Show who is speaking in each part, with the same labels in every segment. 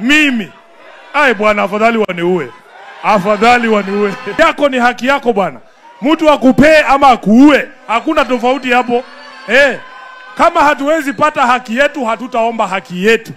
Speaker 1: Mimi. Ai bwana, afadhali waniue. Afadhali waniue. Yako ni haki yako bwana. Mtu akupee ama akuue. Hakuna tofauti hapo. Kama hatuwezi pata haki yetu, hatutaomba haki yetu.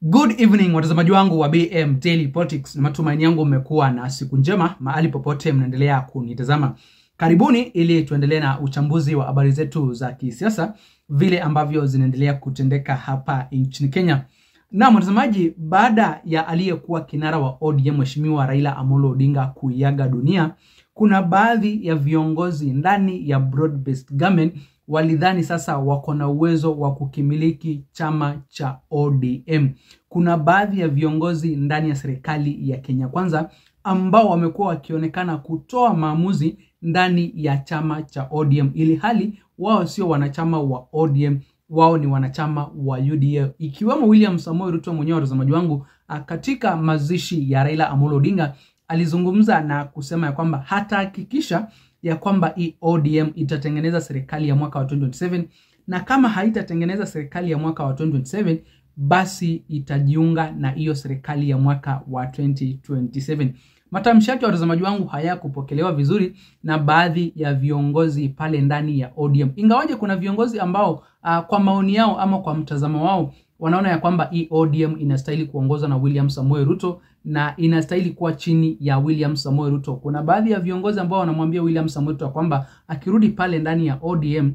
Speaker 2: Good evening watazamaji wangu wa BM Daily Politics. Matumaini yangu mmekuwa na siku njema mahali popote mnaendelea kunitazama. Karibuni ili tuendelee na uchambuzi wa habari zetu za kisiasa vile ambavyo zinaendelea kutendeka hapa nchini Kenya. Na mtazamaji, baada ya aliyekuwa kinara wa ODM Mheshimiwa Raila Amolo Odinga kuiaga dunia, kuna baadhi ya viongozi ndani ya broad-based government walidhani sasa wako na uwezo wa kukimiliki chama cha ODM. Kuna baadhi ya viongozi ndani ya serikali ya Kenya Kwanza ambao wamekuwa wakionekana kutoa maamuzi ndani ya chama cha ODM, ili hali wao sio wanachama wa ODM, wao ni wanachama wa UDA. Ikiwemo William Samoei Ruto mwenyewe, watazamaji wangu, katika mazishi ya Raila Amolo Odinga alizungumza na kusema ya kwamba hatahakikisha ya kwamba ODM itatengeneza serikali ya mwaka wa 2027, na kama haitatengeneza serikali ya mwaka wa 2027 basi itajiunga na hiyo serikali ya mwaka wa 2027. Matamshi yake, watazamaji wangu, hayakupokelewa vizuri na baadhi ya viongozi pale ndani ya ODM. Ingawaje kuna viongozi ambao kwa maoni yao ama kwa mtazamo wao wanaona ya kwamba ODM inastahili kuongozwa na William Samoei Ruto na inastahili kuwa chini ya William Samoei Ruto. Kuna baadhi ya viongozi ambao wanamwambia William Samoei Ruto kwamba akirudi pale ndani ya ODM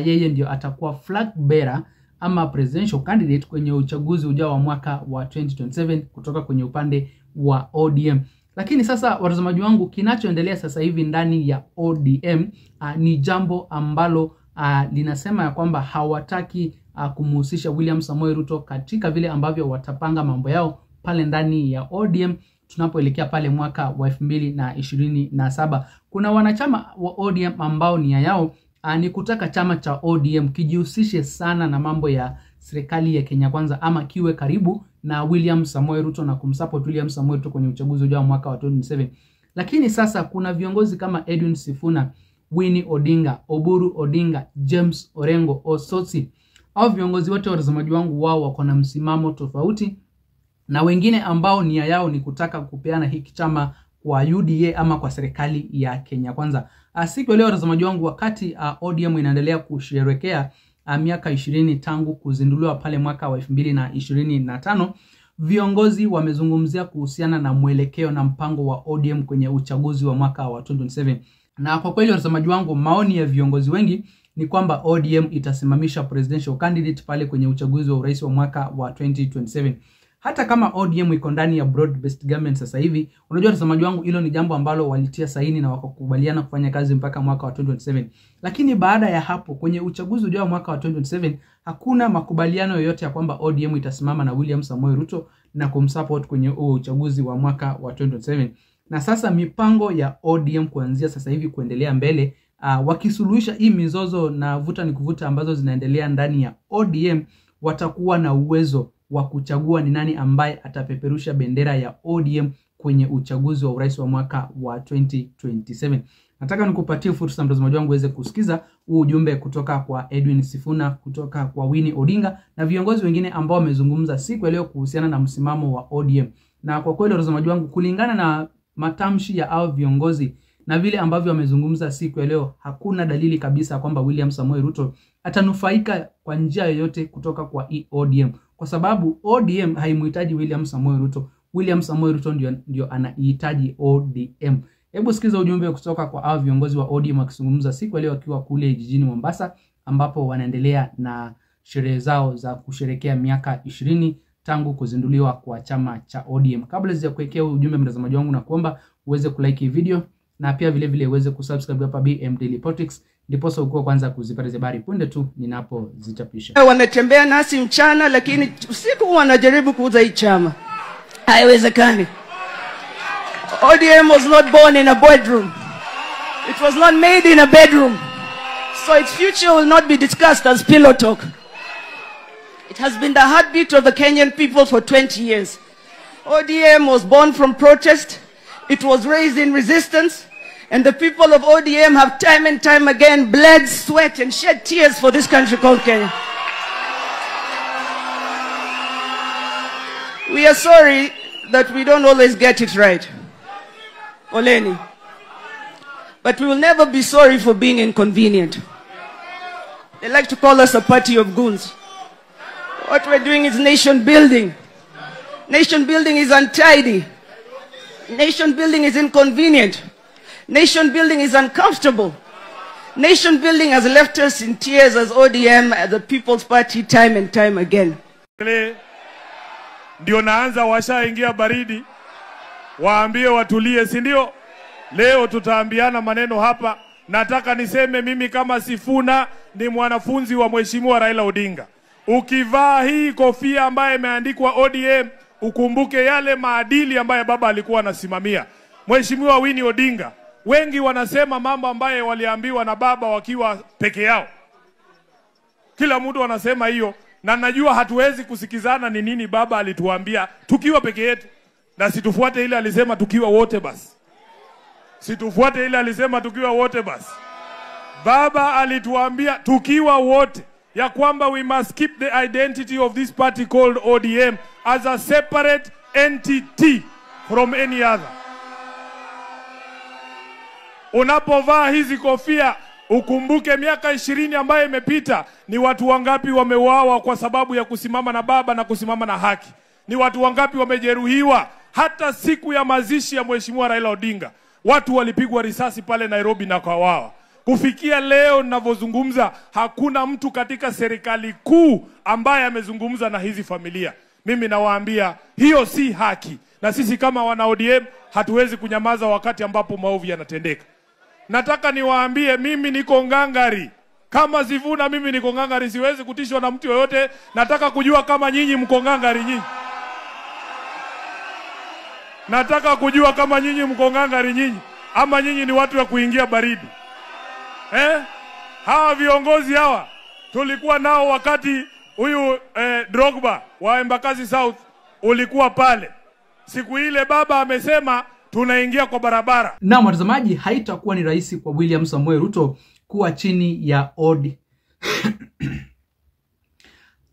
Speaker 2: yeye ndio atakuwa flag bearer ama presidential candidate kwenye uchaguzi ujao wa mwaka wa 2027 kutoka kwenye upande wa ODM. Lakini sasa, watazamaji wangu, kinachoendelea sasa hivi ndani ya ODM ni jambo ambalo linasema ya kwamba hawataki kumhusisha William Samoei Ruto katika vile ambavyo watapanga mambo yao pale ndani ya ODM tunapoelekea pale mwaka wa 2027. Kuna wanachama wa ODM ambao nia yao ni kutaka chama cha ODM kijihusishe sana na mambo ya serikali ya Kenya Kwanza ama kiwe karibu na William Samoei Ruto na kumsupport William Samoei Ruto kwenye uchaguzi ujao mwaka wa 2027. Lakini sasa kuna viongozi kama Edwin Sifuna, Winnie Odinga, Oburu Odinga, James Orengo, Osotsi. Hao viongozi wote, watazamaji wangu, wao wako na msimamo tofauti na wengine ambao nia yao ni kutaka kupeana hiki chama kwa UDA ama kwa serikali ya Kenya Kwanza. Siku leo, watazamaji wangu, wakati ODM inaendelea kusherehekea miaka 20 tangu kuzinduliwa pale mwaka wa 2025, viongozi wamezungumzia kuhusiana na mwelekeo na mpango wa ODM kwenye uchaguzi wa mwaka wa 2027. Na kwa kweli, watazamaji wangu, maoni ya viongozi wengi ni kwamba ODM itasimamisha presidential candidate pale kwenye uchaguzi wa urais wa mwaka wa 2027. Hata kama ODM iko ndani ya broad-based government sasa hivi, unajua watazamaji wangu, hilo ni jambo ambalo walitia saini na wakakubaliana kufanya kazi mpaka mwaka wa 2027. Lakini baada ya hapo, kwenye uchaguzi ujao mwaka wa 2027, hakuna makubaliano yoyote ya kwamba ODM itasimama na William Samoei Ruto na kumsupport kwenye uchaguzi wa mwaka wa 2027. Na sasa mipango ya ODM kuanzia sasa hivi kuendelea mbele, wakisuluhisha hii mizozo na vuta ni kuvuta ambazo zinaendelea ndani ya ODM, watakuwa na uwezo wa kuchagua ni nani ambaye atapeperusha bendera ya ODM kwenye uchaguzi wa urais wa mwaka wa 2027. Nataka nikupatie fursa, mtazamaji wangu, uweze kusikiza huu ujumbe kutoka kwa Edwin Sifuna, kutoka kwa Winnie Odinga na viongozi wengine ambao wamezungumza siku leo kuhusiana na msimamo wa ODM. Na kwa kweli, watazamaji wangu, kulingana na matamshi ya hao viongozi na vile ambavyo wamezungumza siku leo, hakuna dalili kabisa kwamba William Samoei Ruto atanufaika kwa njia yoyote kutoka kwa ODM, kwa sababu ODM haimhitaji William Samoei Ruto. William Samoei Ruto ndio anahitaji ODM. Hebu sikiza ujumbe kutoka kwa hao viongozi wa ODM wakizungumza siku leo wakiwa kule jijini Mombasa, ambapo wanaendelea na sherehe zao za kusherehekea miaka 20 tangu kuzinduliwa kwa chama cha ODM. Kabla ya kuwekea ujumbe, mtazamaji wangu, na kuomba uweze kulike video na pia vile vile uweze kusubscribe hapa BM Daily Politics, ndipo sasa uko kwanza kuzipata habari punde tu ninapozichapisha.
Speaker 3: Wanatembea nasi mchana, lakini usiku wanajaribu kuuza hii chama. Haiwezekani. ODM was not born in a bedroom. It was not made in a bedroom. So its future will not be discussed as pillow talk. It has been the heartbeat of the Kenyan people for 20 years. ODM was born from protest. It was raised in resistance. And the people of ODM have time and time again bled, sweat, and shed tears for this country called Kenya. We are sorry that we don't always get it right. Oleni. But we will never be sorry for being inconvenient. They like to call us a party of goons. What we're doing is nation building. Nation building is untidy. Nation building is inconvenient. Nation building is uncomfortable. Nation building has left us in tears as ODM, as the People's Party, time and time again.
Speaker 1: Ndio naanza washaingia baridi. Waambie watulie, si ndio? Leo tutaambiana maneno hapa. Nataka niseme mimi kama Sifuna ni mwanafunzi wa Mheshimiwa Raila Odinga. Ukivaa hii kofia ambaye imeandikwa ODM, ukumbuke yale maadili ambaye baba alikuwa anasimamia. Mheshimiwa Winnie Odinga, wengi wanasema mambo ambaye waliambiwa na baba wakiwa peke yao. Kila mtu anasema hiyo, na najua hatuwezi kusikizana ni nini baba alituambia tukiwa peke yetu. Na situfuate ile alisema tukiwa wote basi. Situfuate ile alisema tukiwa wote basi. Baba alituambia tukiwa wote ya kwamba we must keep the identity of this party called ODM as a separate entity from any other. Unapovaa hizi kofia, ukumbuke miaka 20 ambayo imepita, ni watu wangapi wameuawa kwa sababu ya kusimama na baba na kusimama na haki. Ni watu wangapi wamejeruhiwa. Hata siku ya mazishi ya Mheshimiwa Raila Odinga, watu walipigwa risasi pale Nairobi na kawawa. Kufikia leo ninavyozungumza, hakuna mtu katika serikali kuu ambaye amezungumza na hizi familia. Mimi nawaambia hiyo si haki, na sisi kama wana ODM hatuwezi kunyamaza wakati ambapo maovu yanatendeka. Nataka niwaambie mimi niko ngangari. Kama Sifuna mimi niko ngangari, siwezi kutishwa na mtu yoyote. Nataka kujua kama nyinyi mko ngangari nyinyi. Nataka kujua kama nyinyi mko ngangari nyinyi ama nyinyi ni watu wa kuingia baridi. Hawa viongozi hawa tulikuwa nao wakati huyu Drogba wa Embakasi South ulikuwa pale. Siku ile baba amesema tunaingia kwa barabara.
Speaker 2: Na watazamaji, haitakuwa ni rahisi kwa William Samoei Ruto kuwa chini ya ODM.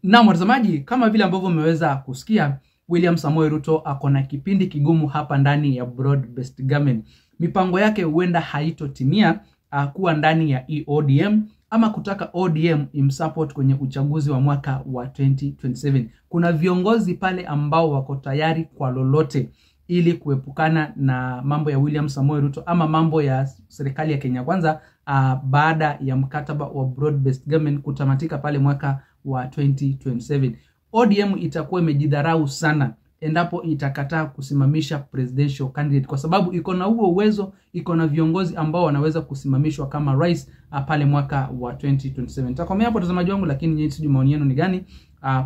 Speaker 2: Na watazamaji, kama vile ambavyo mmeweza kusikia, William Samoei Ruto akona kipindi kigumu hapa ndani ya broad based government. Mipango yake huenda haitotimia kuwa ndani ya ODM ama kutaka ODM imsupport kwenye uchaguzi wa mwaka wa 2027. Kuna viongozi pale ambao wako tayari kwa lolote ili kuepukana na mambo ya William Samoei Ruto ama mambo ya serikali ya Kenya Kwanza baada ya mkataba wa broad based government kutamatika pale mwaka wa 2027. ODM itakuwa imejidharau sana endapo itakataa kusimamisha presidential candidate, kwa sababu iko na huo uwezo, iko na viongozi ambao wanaweza kusimamishwa kama rais pale mwaka wa 2027. Nitakomea hapo watazamaji wangu, lakini nyinyi sijui maoni yenu ni gani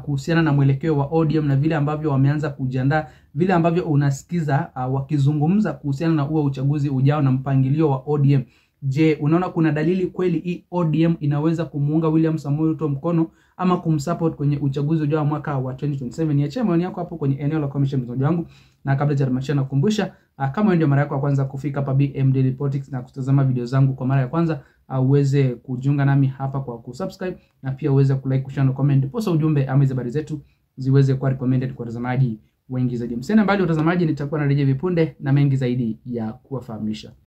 Speaker 2: kuhusiana na mwelekeo wa ODM na vile ambavyo wameanza kujiandaa, vile ambavyo unasikiza wakizungumza kuhusiana na huo uchaguzi ujao na mpangilio wa ODM. Je, unaona kuna dalili kweli hii ODM inaweza kumuunga William Samoei Ruto mkono ama kumsupport kwenye uchaguzi ujao mwaka wa 2027? Niachie maoni yako hapo kwenye eneo la comment mtazamaji wangu. Na kabla sijaramashia na kukumbusha, kama wewe ndio mara yako ya kwanza kufika hapa BM Daily Politics na kutazama video zangu kwa mara ya kwanza, uweze kujiunga nami hapa kwa kusubscribe na pia uweze kulike, kushare na comment, posa ujumbe ama habari zetu ziweze kuwa recommended kwa watazamaji wengi zaidi. Msende mbali watazamaji, nitakuwa narejea vipunde na mengi zaidi ya kuwafahamisha.